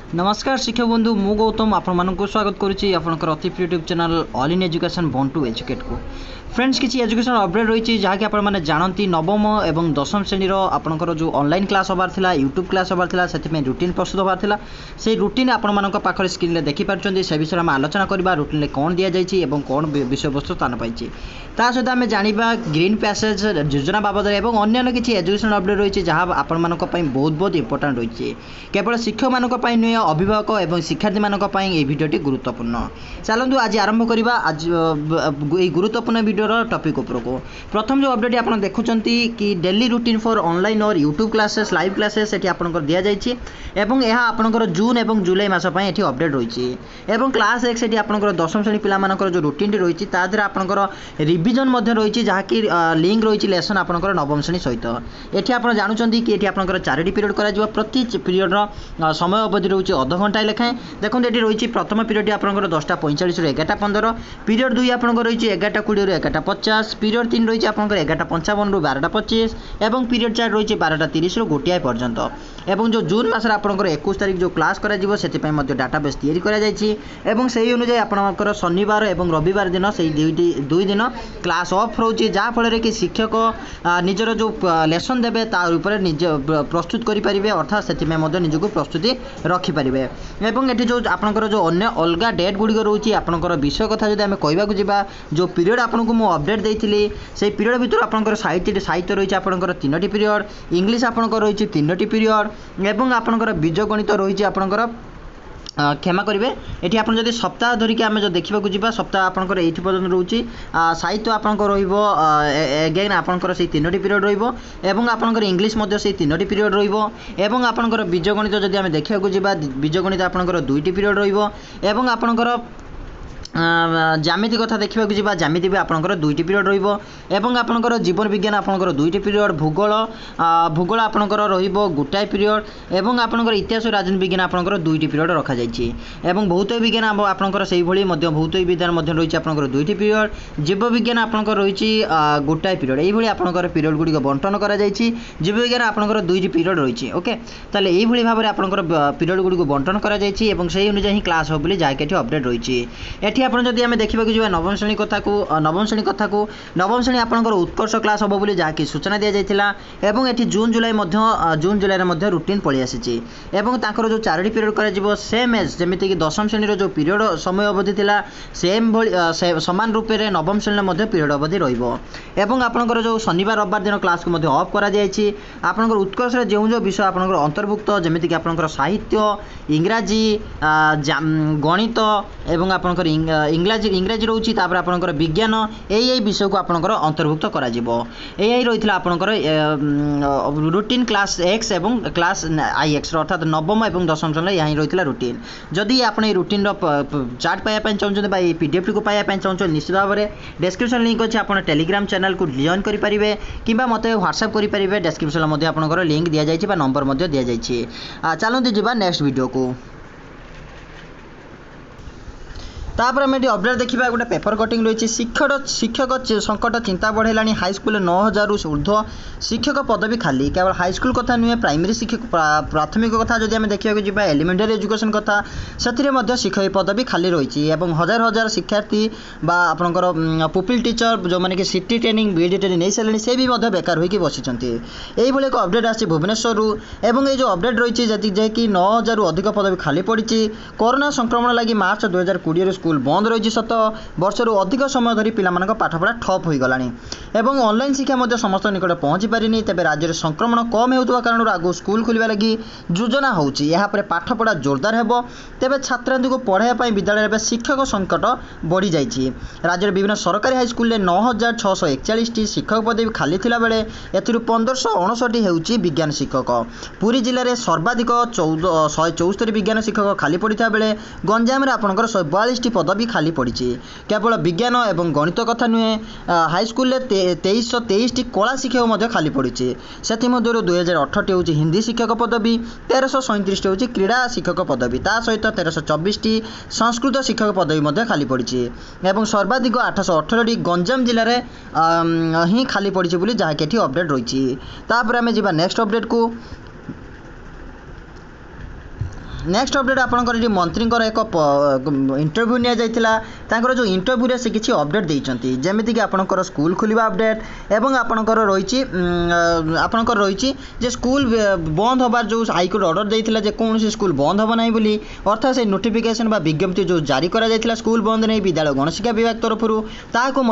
नमस्कार शिक्षक बंधु मु गौतम आपण स्वागत करुच्ची आपंकर अति प्रिय YouTube channel all in education bond to educate को फ्रेंड्स किसी एजुकेशन अपडेट रही जहाँकि आपने जानती नवम और दशम श्रेणी आपंकर जो ऑनलाइन क्लास हबार था यूट्यूब क्लास हबार था से रुटीन प्रस्तुत हबार था से रुटीन आपण पाखे स्क्रीन में देखिपार से विषय में आलोचना करवा रुटीन में कौन दि जाइए और कौन विषय वस्तु स्थान पाई ता सहित आम जाना ग्रीन पैसेज योजना बाबद और अन्य किसी एजुकेशन अपडेट रही जहाँ आपण बहुत बहुत इंपोर्टाट रही केवल शिक्षक मान नुहे अभिभावक और शिक्षार्थी मान भिडियोटी गुरुत्वपूर्ण चलतु आज आरंभ करवा आज गुरुत्वपूर्ण भिडियो टॉपिक उपर को प्रथम जो अपडेट आप देखुं कि डेली रूटीन फॉर ऑनलाइन और यूट्यूब क्लासेस लाइव क्लासेस ये आपंकर दि जाइए एवं यह आपंकर जून और जुलाई मास ये अपडेट रही है क्लास एक्स ये आपंकर दशम श्रेणी पिलामानकर जो रूटीन रही है आपंकर रिविजन रही जहाँकि लिंक रही लेसन आपंकर नवम श्रेणी सहित ये आप जानते कि ये आपंकर 4टी पीरियड कर प्रति पीरियड समय अवधि रही अध घंटा लेखाएं देखो ये रही प्रथम पीरियड आपंकर 10:45 ରୁ 11:15 पीरियड 2 आपंकर रही 11:20 ରୁ 11:50 पीरियड 3 रही आपंकर 11:55 ରୁ 12:25 और पीरियड 4 रही 12:30 ରୁ 1 पर्यंत एवं जो जून मासर आपंकर 21 तारीख जो क्लास कर डाटाबेस तैयारी कर से अनुजाई आपंकर शनिवार और रविवार दिन से दुई दिन क्लास ऑफ रोचे जहाँफल कि शिक्षक निजर जो लेसन देवे तार निज प्रस्तुत करेंगे अर्थात से निजक प्रस्तुति रखिपारे और ये जो आपंकर जो अन्य अलग डेट गुड़िक रोचे आपंकर विषय कथा जो आम कहवाक जा जो पीरियड आपको मुझे अपडेट देती से पीरियड भितर आपंकर साहित्य रही आपंकर 3टी पीरियड इंग्लिश आपंकर रही 3टी पीरियड एवं आपंकर बीज गणित रही आपंकर क्षमा करेंगे ये आप सप्ताह धरिकी आम जो देखा जा सप्ताह आपंकर ये पर्यटन रोचे साहित्य आपंकर रगेन आपंकर से 3टी पीरियड रोन आपंकर इंग्लिश से 3टी पीरियड रोन आपंकर बीज गणित जब आम देखा जा बीज गणित आपंकर 2टी पीरियड रोन आपंकर ज्यामिति कथा देखा जा ज्यामिति भी आपंकर 2टी पीरियड एवं आपंकर जीवन विज्ञान आपंकर 2टी पीरियड भूगोल भूगोल आपंकर गोटाए पीरियड एवं आपंकर इतिहास और राजनीति विज्ञान आपंकर 2टी पीरियड रखा जाइए भौत विज्ञान आपंकर से भली भौत विज्ञान रही आपंकर 2टी पीरियड जीव विज्ञान आपंकर रही गोटाए पीरियड ये आपंकर पीरियड गुड़िक बंटन कर जीव विज्ञान आपंकर 2टी पीरियड रही ओके ताले यही भाव में आपंकर पीरियड गुड़िक बंटन कर अनुजाई क्लास हो जहाँकि अपडेट रही आप जब आम देखा नवम श्रेणी कथा को नवम श्रेणी आपंकर उत्कर्ष क्लास हम बोली जहाँकि सूचना दी जाता ये जून जुलाई रूटीन पलि आसी जो 4टी पीरियड कर सेम एज जमीक दशम श्रेणी जो पीरियड समय अवधि था सेम सामान रूप से नवम श्रेणी पीरियड अवधि रही आपंकर जो शनिवार रविवार दिन क्लास को ऑफ कर उत्कर्ष जो जो विषय आपंकर अंतर्भुक्त जमीक आपंकर साहित्य इंग्राजी गणित एवं आपंकर इंग्राजी रोचे आपंकर विज्ञान यही विषय को आपंकर अंतर्भुक्त रही रही आपंकर रूटीन क्लास एक्स एवं क्लास आई एक्स अर्थात नवम और दशम श्रेणी यहाँ रही रूटीन जदि आप रूटीन चार्ट पाइबा चाहते पीडीएफ को पाइबा चाहते निश्चित भाव में डिस्क्रिप्शन लिंक अच्छे आप टेलीग्राम चैनल को जॉइन करेंगे कि मत व्हाट्सएप करेंगे डिस्क्रिप्शन में आपंकर लिंक दि जाइए नंबर दि जाइए चलते जावा नेक्स्ट वीडियो को तापर आम अपडेट देखा गोटे पेपर कटिंग रही शिक्षक संकट चिंता बढ़ेगा हाईस्कल 9000 ऊर्ध्व शिक्षक पदवी खाली केवल हाईस्कल कथा नुहे प्राइमरी शिक्षक प्राथमिक कथा जब आम देखा जा एलिमेंटरी एजुकेशन कथा से शिक्षक पदवी खाली रही है हजार हजार शिक्षार्थी आपंकर पुपिल टीचर जो मैंने कि सीटी ट्रेनिंग बीएड ट्रेनिंग नहीं सारे से भी बेकार होकर बसिंट यही एक अपडेट आसी भुवनेश्वर ये जो अपडेट रही है कि 9000 अधिक पदवी खाली पड़ी कोरोना संक्रमण लगी मार्च 2020 स्कूल बंद रही सत वर्षर अधिक समय धरी पिला पाठपढ़ा ठप हो गलानी एवं ऑनलाइन शिक्षा समस्त निकट पहुँची पारिनी तेज राज्य में संक्रमण कम होता कारण आगु स्कूल खोलने लगी योजना होपर पाठपढ़ा जोरदार हो तेज छात्रार्थी को पढ़ाई विद्यालय में शिक्षक संकट बढ़ी जाइए राज्य में विभिन्न सरकारी हाईस्कल 9641 शिक्षक पदवी खाली थिला बेले एथिरु 1559 होउची विज्ञान शिक्षक पुरी जिले में सर्वाधिक 174 विज्ञान शिक्षक खाली पड़ता बेले गंजाम में आपंकर 142 पदवी खाली पड़ी केवल विज्ञान और गणित कथा नुहे हाईस्कल 2323 कला शिक्षक खाली पड़ी से 2018 हूँ हिंदी शिक्षक पदवी 1337 हूँ क्रीड़ा शिक्षक पदवी ता सहित 1324 संस्कृत शिक्षक पदवी खाली पड़ी और सर्वाधिक 818 गंजाम जिले में ही खाली पड़ी जहाँकि अपडेट रही। आम जा नेक्स्ट अपडेट को नेक्स्ट अपडेट आपंकर ये मंत्री एक इंटरव्यू नि जाता जो इंटरव्यू से किसी अपडेट देती जमीक आपंकर स्कूल खोलिबा अपडेट एवं आपंकर रही जे स्कूल बंद होबार जो हाईकोर्ट ऑर्डर देता जे कौन स्कूल बंद होब ना बोली अर्थात से नोटिफिकेशन बा विज्ञप्ति जो जारी करा जायतिला स्कूल बंद नहीं विद्यालय गणशिक्षा विभाग तरफ ताको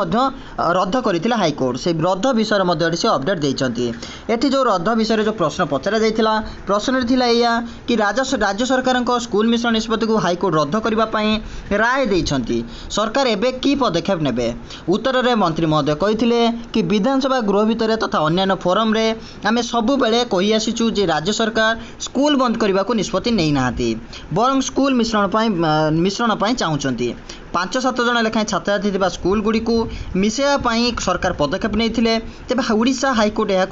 रद्द करथिला हाईकोर्ट से रद्द विषय से अपडेट देती एठी जो रद्द विषय जो प्रश्न पचरा जायतिला प्रश्न थिला या कि राज्य सरकार स्कूल मिश्रण निष्पत्ति को हाईकोर्ट रद्द करने राय देती सरकार एवं कि पदक्षेप नेबे उत्तर में मंत्री महोदय कही कि विधानसभा गृह भितर तथा अन्य फोरम रे आमे सबु बेले कही आसीचु जे राज्य सरकार स्कूल बंद करने को निष्पत्ति नहीं नाहाती बरं स्कूल मिश्रण चाहूँगी 5-7 जन लेखाएं छात्र छात्री स्कूल गुड़ी को मिसेवाई सरकार पदक्षेप नहीं तेज ओडिशा हाईकोर्ट यह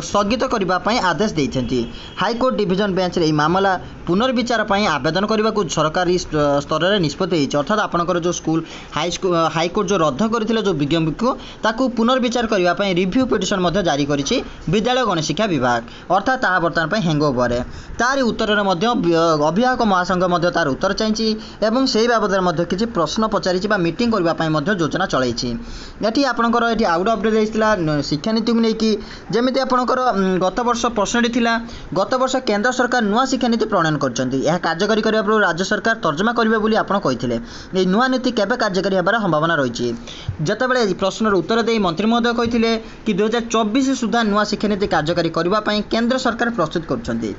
स्थगित करने आदेश देते हाईकोर्ट डिविजन बेंच रे मामला पुनर्विचार आवेदन करने को सरकारी स्तर में निष्पत्ति अर्थात आपंकर जो स्कूल हाईकोर्ट जो रद्द करते जो विज्ञप्ति को ताकू पुनर्विचार करने रिव्यू पिटिशन जारी करिछि विद्यालय गणशिक्षा विभाग अर्थात ता बर्तमान हैंगओवर तार उत्तर में अभिभावक महासंघ तार उत्तर चाहिए एवं से बाबद किसी प्रश्न पचारि मीटिंग करने योजना चलती ये आपंकर ये आउट अपडेट देता शिक्षानीति को लेकिन जमी आपंकर गत वर्ष प्रश्नटी थिला गत वर्ष केंद्र सरकार नुआ शिक्षानीति प्रणयन करछंती यह कार्यकारी करबा पर राज्य सरकार तर्जमा करिवे बोली आपण कहिथिले ए नुआ नीति केबे कार्यकारी हेबार संभावना रही जतबेले प्रश्नर उत्तर दे मंत्री महोदय कहिथिले कि 2024 सुधा नुआ शिक्षानीति कार्यकारी करबा पई केंद्र सरकार प्रस्तुत करछंती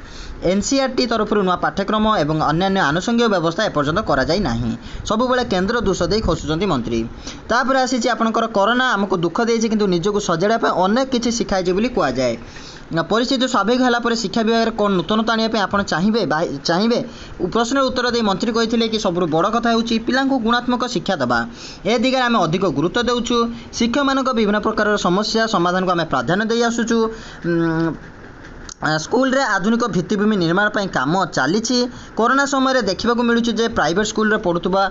एनसीईआरटी तरफ नुआ पाठ्यक्रम एवं अन्य आनुषंगिक व्यवस्था एपर्यंत करा जाई नाही सब बेले केंद्र दोष दे खोसुचंती मंत्री तापर आसी आपनकर कोरोना हमको दुख देछि किंतु निजको सजाड़ा पे अनेक किछि सिखाइछि बोली कुआ जाय परिस्थिति स्वाभाविक है शिक्षा विभाग कौन नूतनता आने आप चाहिए प्रश्न उत्तर दे मंत्री कही कि सब बड़ कथा हूँ पिला गुणात्मक शिक्षा देवा ए दिगरे आम अधिक गुरुत्व देउछु शिक्षक मान विभिन्न प्रकार समस्या समाधान को आम प्राधान्य दे आसुचु स्कूल रे आधुनिक भित्तिभूमि निर्माण पर काम चली कोरोना समय देखा मिलूँ जे प्राइवेट स्कूल रे पढ़ुवा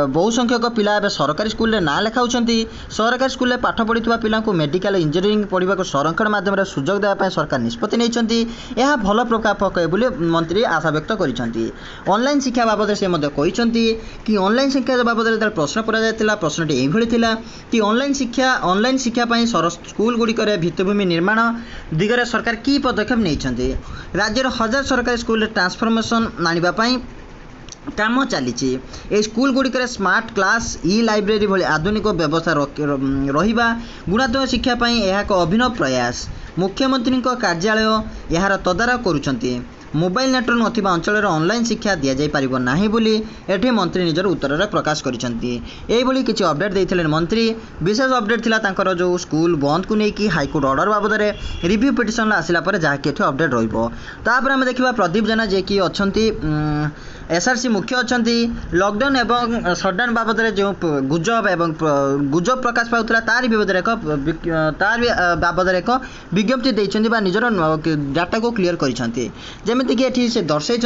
बहु संख्यक पिला सरकारी स्कूल रे ना लेखाऊँ सरकारी स्कूल रे पाठ पढ़ी पिला मेडिकल इंजीनियरिंग पढ़ा संरक्षण माध्यम सुजोग देवाई सरकार निष्पत्ति नहीं यह भल प्रभाव पकाए बोली मंत्री आशा व्यक्त करछंती ऑनलाइन शिक्षा बाबद से कहते कि ऑनलाइन शिक्षा बाबद प्रश्न पड़ा प्रश्नटी यही कि ऑनलाइन शिक्षा स्कूल गुड़िक भित्तिभूमि निर्माण दिगरे सरकार की पदक्षेप नहीं राज्यर 1000 सरकारी स्कूल ट्रांसफॉर्मेशन आने काम चली स्कूल गुड़िक स्मार्ट क्लास ई लाइब्रेरी भली आधुनिक व्यवस्था रहिबा गुणात्मक शिक्षा यह एक अभिनव प्रयास मुख्यमंत्री कार्यालय यार तदारख करुछंती मोबाइल नेटवर्क नथिबा अंचल ऑनलाइन शिक्षा दि जाई परिबो नाही बोली एठी मंत्री निजर उत्तर रे प्रकाश करिसंती एई बोली किछि अपडेट दैथिले मंत्री विशेष अपडेट थिला तांकर जो स्कूल बंद को नेकी हाईकोर्ट ऑर्डर बाबद रे रिव्यू पिटिशन आसिला पर जहा कि एठी अपडेट रहिबो तापर हम देखिबा प्रदीप जेना जे कि अछंती एसआरसी मुख्य अछंती लॉकडाउन एवं शटडाउन बाबद रे जो गुजब प्रकाश पाउतला तार बाबद रे एक विज्ञप्ति दैछंती बा निजर डाटा को क्लियर करिसंती जमीक ये से दर्शाई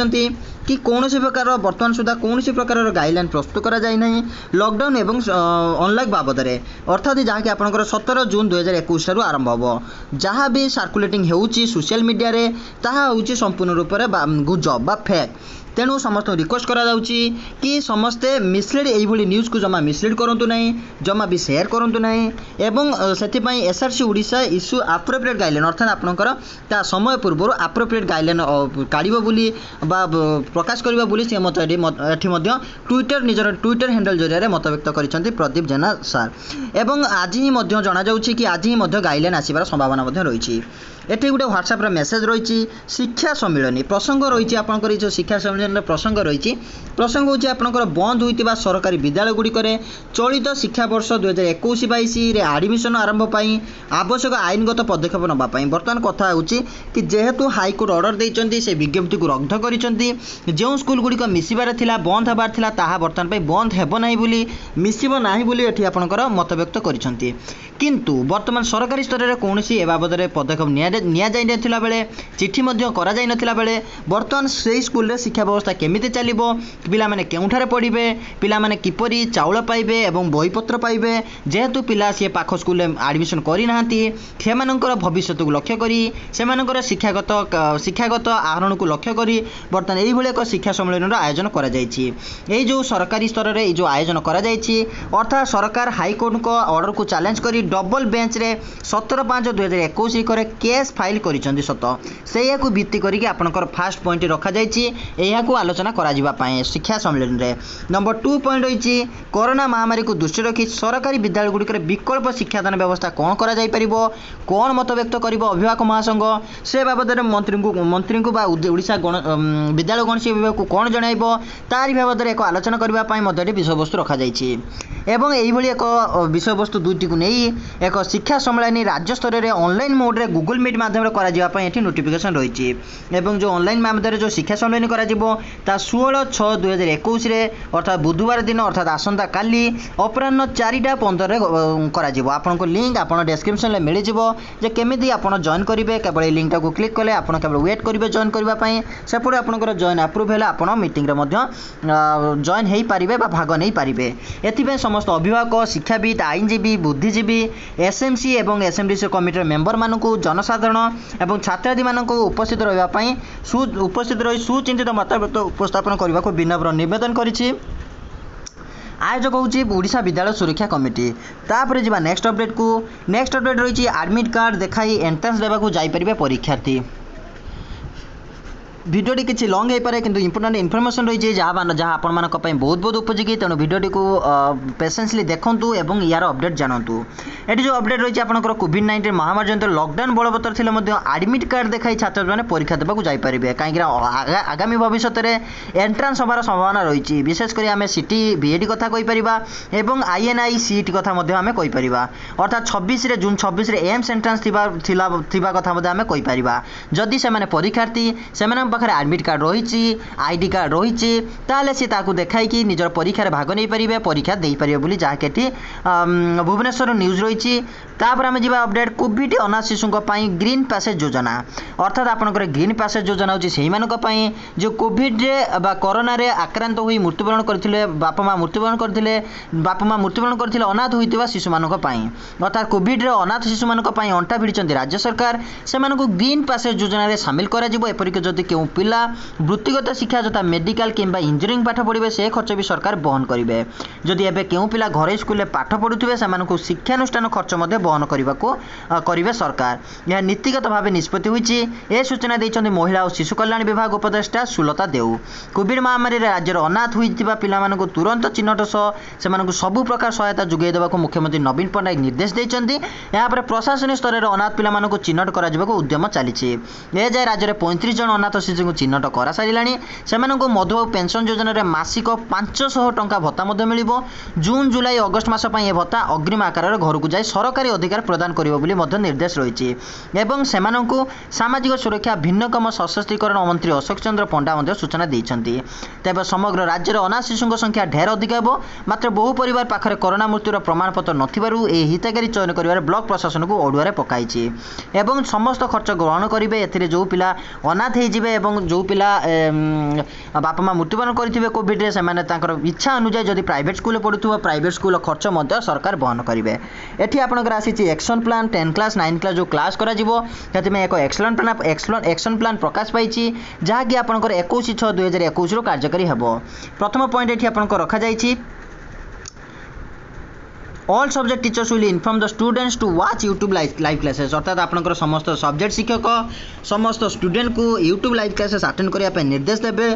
कि कौन प्रकार बर्तमान सुधा कौन प्रकार गाइडलाइन प्रस्तुत करा जाए नहीं लॉकडाउन एवं अनलॉक बाबद में अर्थात जहाँकि आपंकर 17 जून 2021 आरंभ हम जहाँ भी सर्कुलेटिंग होउची सोशल मीडिया रे ताहा होउची संपूर्ण रूप में गुजब बा फेक तेणु समस्त रिक्वेस्ट करा जाउची कि समस्ते मिसलीड यही न्यूज को जमा मिसलीड करंतु नहीं जमा भी शेयर करंतु नहीं एवं सेथिपाई SRC Odisha issue appropriate guideline अर्थात आपनकर ता समय पूर्व एप्रोप्रिएट गाइडलाइन काढ़िबो बोली बा प्रकाश करिबो बोली से मत एठी मध्य ट्विटर निजर ट्विटर हैंडल जरिया रे मत व्यक्त करिसंती प्रदीप जेना सर एवं आज ही मध्य जणा जाउची कि आज ही मध्य गाइडलाइन आसीबार संभावना मध्य रहिछि एठी गुटे व्हाट्सएप रे मेसेज रही शिक्षा सम्मिलनी प्रसंग रही आपंकर जो शिक्षा सम्मिलन प्रसंग रही प्रसंग होची आपंकर बंद होइतिबा सरकारी विद्यालय गुड़िक चलित शिक्षा वर्ष 2021-22 रे एडमिशन आरंभ पाई आवश्यक आईनगत पदक्षेप नबा पाई बर्तमान कथा होची कि जेहेतु हाईकोर्ट ऑर्डर देइचंती से विज्ञप्ति को रद्द करिसंती जो स्कूल गुड़िक मिसिबार थिला बंद हेबार थिला ताहा बर्तमान पाई बंद हेबो नाही बोली मिसिबो नाही बोली एठी आपंकर मत व्यक्त करिसंती किंतु वर्तमान सरकारी स्तर रे कोनोसी ए बाबद रे पदक्षेप निया निया बेले चिठी करा बेले बर्तमान से स्कूल रे शिक्षा व्यवस्था केमिति चलिबो पिला माने केउठारे पढ़िबे पिला माने किपरि चाउल पाइबे एवं बहीपत्र पाइबे जेहेतु पिला सी पाख स्कूल रे एडमिशन करि नाहंती सेमानकर भविष्य को लक्ष्य करी सेमानकर शिक्षागत आहरण को लक्ष्य करी बर्तमान एही भली एक शिक्षा सम्मेलन आयोजन करा जायछि। एही जो सरकारी स्तर रे जो आयोजन करा जायछि अर्थात सरकार हाईकोर्ट को ऑर्डर को चैलेंज करी डबल बेंच रे 17/5/2021 करे केस फाइल करिसंती सत सेया को भित्ति करिके आपनकर फास्ट पॉइंट रखा जायछि एहा को आलोचना करा जिबा पय शिक्षा सम्मेलन रे। नंबर 2 पॉइंट होइछि कोरोना महामारी को दृष्टि रखी सरकारी विद्यालय गुडी करे विकल्प शिक्षादान व्यवस्था कोन करा जाय परिबो कोन मत व्यक्त करिबो अभिभावक महासंघ से बाबद मंत्री को बा ओडिशा विद्यालय गणशिक्षा विभाग को कोन जणाइबो तारि बाबद एक आलोचना करिबा पय मध्यटे विषय वस्तु रखा जायछि एवं एही भली एक विषय वस्तु दुईटी को नहीं एक शिक्षा सम्मेलन राज्य स्तर में ऑनलाइन मोड रे गूगल मीट माध्यम करा जिबा पय एठी नोटिफिकेशन रही एवं जो ऑनलाइन माध्यम जो शिक्षा सम्मेलन करा जिवो ता 16/6/2021 रे अर्थात बुधवार दिन अर्थात आसंता काली अपराह्न 4:15 रे करा जिवो आपन को लिंक आपन डिस्क्रिप्शन ले मिल जिवो जे केमिति आपन जॉइन करिवे केवल लिंक टा को क्लिक कले आपन केवल वेट करिवे जॉइन करबा पय सेपटे आपनकर जॉइन अप्रूव हैला आपन मीटिंग रे मध्य जॉइन हेई पारिबे बा भाग नै पारिबे एथिबे समस्त अभिभावक शिक्षाविद आईनजीवी बुद्धिजीवी एसएमसी एवं एसएमडीसी कमिटी मेंबर मानकु जनसाधारण एवं छात्रार्थी मानकु उपस्थित रहिबा पई उपस्थित रही सुचिंतित मतामत उपस्थापन करने को विनम्र निवेदन करिछि। आयोजक होची ओडिशा विद्यालय सुरक्षा कमिटी। तापर जिबा नेक्स्ट अपडेट रही एडमिट कार्ड देखाई एंट्रेंस देवा को जाई परिबे परीक्षार्थी। भिडियोटी किसी लंग हो पारे किंतु इंपोर्टेंट इनफॉरमेशन रही है जहाँ आपण बहुत बहुत उपयोगी तेणु भिडियोटी को पेशेंसली देखंतु एवं यार अपडेट जानतु। ये जो अपडेट रही है आपंकर कोविड-19 महामारी जन लॉकडाउन बलवत्तर थे एडमिट कार्ड देखाई छात्र मैंने परीक्षा देवाक जापरेंगे कहीं आगामी भविष्य में एंट्रांस हमार संभावना रही विशेषकर आम सीटी बीएड कथा कहीपर एवं आईएनआई सीट कथा आम कहीपर अर्थात 26 जून 26 एम्स एंट्रांस कथा आम कहीपर जदि से परीक्षार्थी से पाखे एडमिट कार्ड रही आईडी कार्ड रही ताले सी ताकू देखाई निजर परीक्षा भाग नहीं पारे परीक्षा दे पारे बोली जहाँकि भुवनेश्वर न्यूज रही। तापर आम जा अपडेट कोविड अनाथ शिशु ग्रीन पैसेज योजना अर्थात आपंकर ग्रीन पैसेज योजना होची से जो कोविड कोरोना रे आक्रांत हुई मृत्युवरण करथिले बापा माँ मृत्युवरण करथिले अनाथ होइतिबा शिशु मानक पई अर्थात कोविड रे अनाथ शिशु मानक पई अंटा भिड़िचंती राज्य सरकार से ग्रीन पैसेज योजना रे शामिल करा जिवो एपरिक जदि केउ पिला वृत्तिगत शिक्षा जता मेडिकल किंबा इंजीनियरिंग पाठ पढ़िबे से खर्च भी सरकार बहन करिवे जदि एबे केउ पिला घरे स्कूल रे पाठ पढुथिबे सेमानकु शिक्षानुष्ठान खर्च मध्ये बहन करिवे सरकार यह नीतिगत भाव निष्पत्ति होईची ए सूचना दैछन्ती महिला और शिशु कल्याण विभाग उपदेष्टा सुलता देउ। कोविड महामारी राज्य अनाथ होइतिबा पिलामानकु तुरंत चिन्हट सह सेमानकु सबु प्रकार सहायता जुगै देबाकु मुख्यमंत्री नवीन पट्टनायक निर्देश दैछन्ती। यहाँ पर प्रशासनिक स्तर रे अनाथ पिलामानकु चिन्हट करा जिबाकु उद्यम चलीछि ए जाय राज्य रे 35 जन अनाथ शिशु को चिन्हट करा सारिलाणी सेमानकु मधुबाबू पेंशन योजना रे मासिक 500 टंका भत्ता मध्ये मिलिबो जून जुलाई अगस्त मास पई ए भत्ता अग्रिम आकार रे घर को जाय सरकारी अधिकार प्रदान करिबो बोली मध्ये निर्देश रही एवं सेमानकु सामाजिक सुरक्षा भिन्नक्षम सशक्तिकरण मंत्री अशोक चंद्र पंडा मध्ये सूचना दैछन्ती। तेबे समग्र राज्य रे अनाथ शिशुଙ୍କ संख्या ढेर अधिक हेबो मात्र बहु परिवार पाखरे कोरोना मृत्युर प्रमाणपत्र नथिबारु ए हितकारी चयन करिवार ब्लॉक प्रशासन को ओडुआरे पकाइछि एवं समस्त खर्च ग्रहण करिवे एथिरे जो पिला अनाथ हे जिवे एवं जो पिला बापा माँ मृत्युवरण करथिबे कोविड रे सेमाने तांकर इच्छा अनुसार जदि प्राइवेट स्कूल पढुथुबो प्राइवेट स्कूल खर्च मध्ये सरकार बहन करिवे। एठी आपनकर आसीछि एक्शन प्लान 10 क्लास 9 क्लास जो क्लास करा जिवो सेति में एक एक्शन प्लान प्रकाश पाइछि जहाँकि आपनकर 21/6/2021 रो कार्यकारी हेबो। प्रथम पॉइंट एठी आपनकर रखा जाइछि all subject teachers will inform the students to watch YouTube live classes अर्थात आपनकर समस्त सब्जेक्ट शिक्षक समस्त स्टूडेंट को यूट्यूब लाइव क्लासेस अटेंड करिया पे निर्देश देबे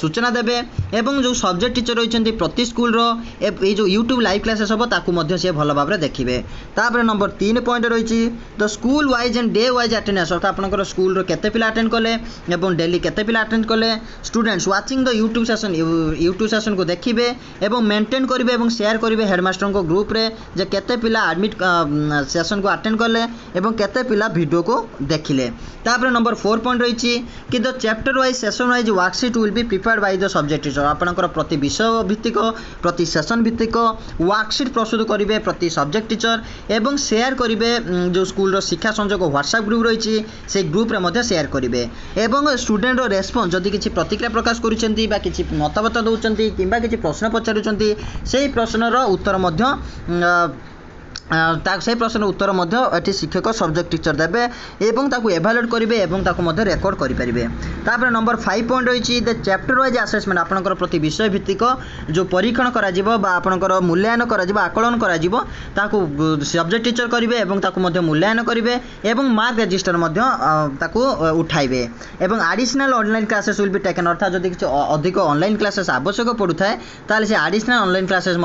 सूचना देबे एवं जो सब्जेक्ट टीचर रहिसंती प्रति स्कूल रो ए जो यूट्यूब लाइव क्लासेस हबो ताकू मध्ये से भलो भाबरे देखिबे। तापर नंबर 3 पॉइंट रहिछि the school wise and day wise attendance अर्थात आपनकर स्कूल रो केते पिला अटेंड कले एवं डेली केते पिला अटेंड कले students watching the YouTube session को देखिबे एवं मेंटेन करिवे एवं शेयर करिवे हेडमास्टर को ग्रुप जे केते पिला एडमिट सेशन को अटेंड कले एवं केते पिला वीडियो को देखिले। तापर नंबर 4 पॉइंट रही कि the chapter wise session wise worksheet will be prepared by the subject teacher. आपनकर प्रति विषय भित्तिक प्रति सेशन भित्तिक वर्कशीट प्रस्तुत करेंगे प्रति सब्जेक्ट टीचर एवं शेयर करेंगे जो स्कूल रो शिक्षा संयोग व्हाट्सएप ग्रुप रही से ग्रुप रे मध्य शेयर करेंगे एवं स्टूडेंट रेस्पॉन्स जदि किसी प्रतिक्रिया प्रकाश करुँच कि मतामत दौरान कि किसी प्रश्न पचारुंट से प्रश्नर उत्तर से प्रश्न उत्तर ये शिक्षक सब्जेक्ट टीचर देवे एवं ताकू एभालुएट करेंगे एवं ताकू रेकर्ड करेंगे। तापर नंबर 5 पॉइंट रही द चैप्टर वाइज आसेसमेंट आपनकर प्रति विषय भित्तिक जो परीक्षण कर मूल्यांकन कर आकलन कर सब्जेक्ट टीचर करेंगे एवं ताकू मूल्यांकन करेंगे एवं मार्क रजिस्टर उठाइबे एवं additional online classes will be taken अर्थात जदि किसी अधिक ऑनलाइन क्लासेस आवश्यक पड़ुए ताले से additional online classes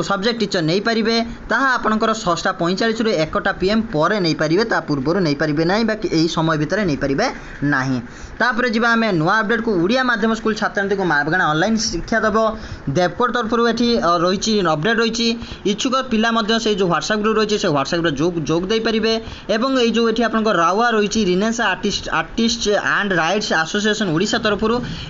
subject teacher नहीं पारिबे ताहा आपनकर 6:45 रु 1टा PM पर नहीं पारिबे ता पूर्व नहीं पारिबे नाही बाकी एही समय भितर नहीं पारिबे नाही। तापर जीवा आमे नुआ अपडेट को उड़िया माध्यम स्कूल छात्रांती को मागणा ऑनलाइन शिक्षा देव देवकोट तरफ एठी रही अपडेट रही इच्छुक पिला मध्य से जो व्हाट्सएप ग्रुप रही से व्हाट्सएप जोग दे पारिबे एवं ये जो एठी आपनकर रावा रही renaissance artist and writers association Odisha तरफ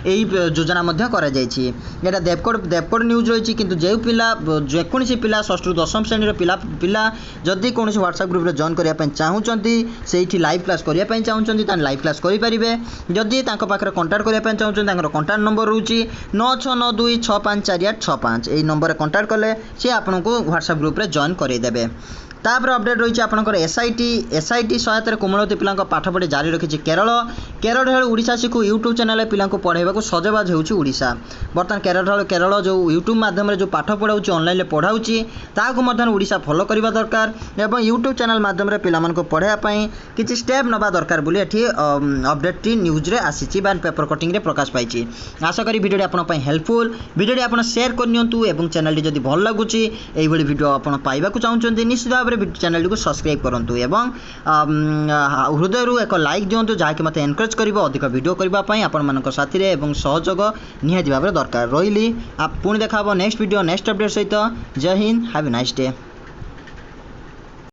एही योजना मध्य करा जायछि। एटा देवकोट न्यूज रही किंतु जे पिला जेकोसी पिला 6 ରୁ 10 श्रेणी पिला जदि कौन व्हाट्सएप ग्रुप जॉइन करने चाहूँगी से लाइव क्लास करने चाहूँगी लाइव क्लास करेंगे जदि पाखे कंटाक्ट करने चाहूँगी कंटाक्ट नंबर रोचे 9692654865 यही नंबर कंटाक्ट कले सी आपको व्हाट्सएप ग्रुप जॉइन करदेवे। तापर अपडेट रही आपनकर एसआईटी सहायता कोमलवती पिला पाठ पढ़ी जारी रखी केरल ओडिशा शिखु यूट्यूब चैनल पिला पढ़ाइबा सजबाज होउछि बर्तमान केरल जो यूट्यूब माध्यम जो पाठ पढ़ाऊँ ऑनलाइन पढ़ाऊँगी ताकू ओडिशा फॉलो करवा दरकार एवं यूट्यूब चैनल माध्यम पिला पढ़ाई किसी स्टेप नवा दरकार बोली एठी अपडेट टी न्यूज रे आसी पेपर कटिंग रे प्रकाश पाई। आशा करी वीडियो आपन पई हेल्पफुल वीडियो आपन शेयर करनियंतु एवं चैनल टी जदि भल लागुची एई भली वीडियो आपन पाइबा को चाहउछन्ती निश्चित भाव चैनल को सब्सक्राइब करूँ एवं हृदय एक लाइक दिंतु जहाँकि मत एनकरेज कर अधिक वीडियो करने आपण साथी एवं सहयोग निहाती भाव दरकार रही पुणी देखा नेक्स्ट वीडियो नेक्स्ट अपडेट सहित। जय Hind, have a nice day.